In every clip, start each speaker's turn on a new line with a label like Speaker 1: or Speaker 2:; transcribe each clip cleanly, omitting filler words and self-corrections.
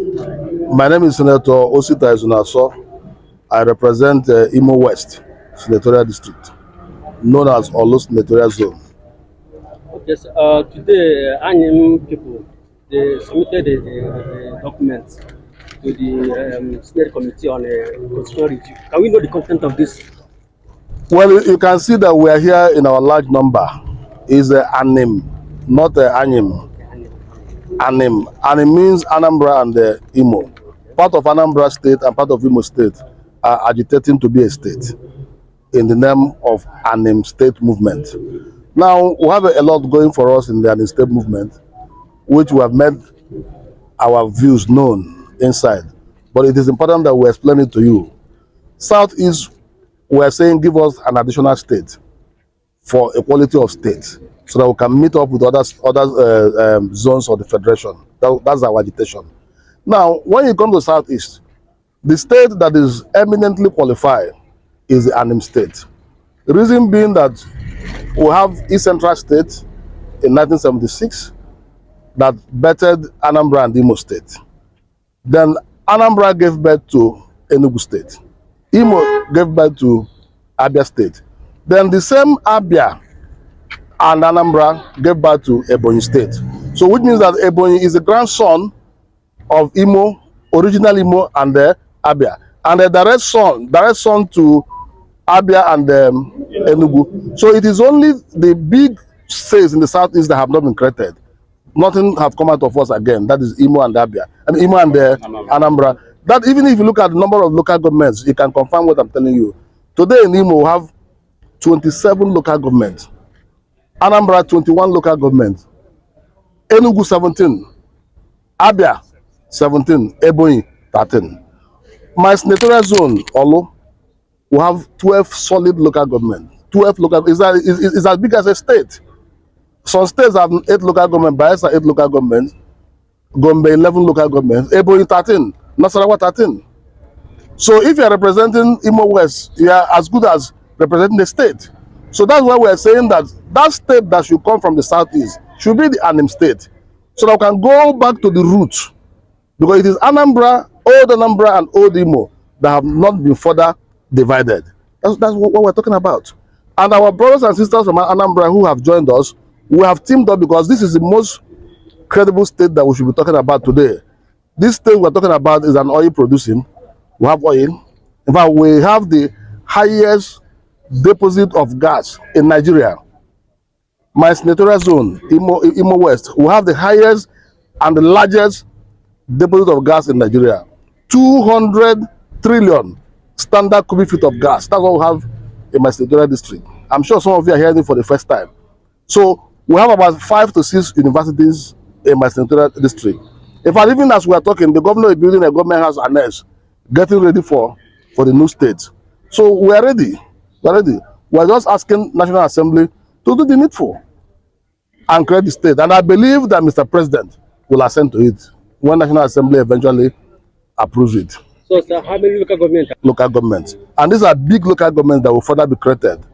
Speaker 1: My name is Senator Osita Izunaso. I represent Imo West Senatorial District, known as Olo Senatorial Zone.
Speaker 2: Okay, so, today, ANIM people, they submitted the documents to the Senate Committee on Constitutional Review. Can we know the content of this?
Speaker 1: Well, you can see that we are here in our large number. Is ANIM, not ANIM. ANIM. ANIM means Anambra and Imo. Part of Anambra State and part of Imo State are agitating to be a state in the name of ANIM State movement. Now, we have a lot going for us in the ANIM State movement, which we have made our views known inside. But it is important that we explain it to you. Southeast, we are saying give us an additional state for equality of states, so that we can meet up with other zones of the federation. That's our agitation. Now, when you come to Southeast, the state that is eminently qualified is the ANIM State. The reason being that we have East Central State in 1976 that bettered Anambra and Imo State. Then Anambra gave birth to Enugu State. Imo gave birth to Abia State. Then the same Abia and Anambra gave birth to Ebonyi State. So which means that Ebonyi is the grandson of Imo, original Imo and Abia. And the direct son to Abia and Enugu. So it is only the big states in the southeast that have not been created. Nothing have come out of us again. That is Imo and Abia. And Imo and Anambra. That even if you look at the number of local governments, you can confirm what I'm telling you. Today in Imo, we have 27 local governments. Anambra, 21 local governments. Enugu, 17. Abia, 17. Ebonyi, 13. My senatorial zone, Olo, we have 12 solid local governments. 12 local is as big as a state. Some states have 8 local governments, Bayelsa 8 local governments, Gombe 11 local governments, Ebonyi 13, Nasarawa 13. So if you are representing Imo West, you are as good as representing the state. So that's why we are saying that that state that should come from the southeast should be the ANIM State, so that we can go back to the roots, because it is Anambra, old Anambra and old Imo that have not been further divided. That's what we're talking about. And our brothers and sisters from Anambra who have joined us, we have teamed up because this is the most credible state that we should be talking about today. This state we're talking about is an oil producing. We have oil. In fact, we have the highest deposit of gas in Nigeria. My senatorial zone, Imo West, we have the highest and the largest deposit of gas in Nigeria. 200 trillion standard cubic feet of gas. That's what we have in my senatorial district. I'm sure some of you are hearing it for the first time. So we have about 5 to 6 universities in my senatorial district. In fact, even as we are talking, the governor is building a government house annex, getting ready for the new state. So we are ready. We're ready. We're just asking National Assembly to do the needful and create the state. And I believe that Mr. President will assent to it when National Assembly eventually approves it.
Speaker 2: So, sir, how many local governments?
Speaker 1: Local governments. And these are big local governments that will further be created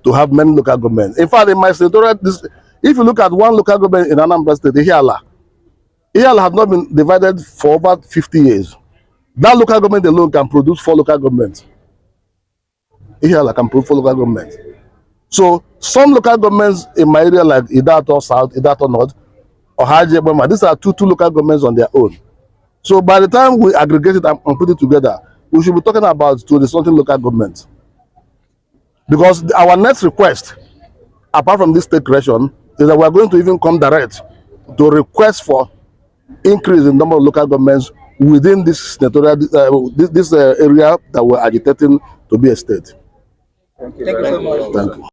Speaker 1: to have many local governments. In fact, in my senatorial district, if you look at one local government in Anambra State, Ihiala had not been divided for over 50 years. That local government alone can produce 4 local governments. Ihiala can produce 4 local governments. So some local governments in my area, like Idato South, Idato North, or Hajebama, these are two local governments on their own. So by the time we aggregate it and put it together, we should be talking about 20-something local governments. Because our next request, apart from this state creation, is that we are going to even come direct to request for increase in number of local governments within this senatorial area that we're agitating to be a state.
Speaker 2: Thank you so much.
Speaker 1: Thank you.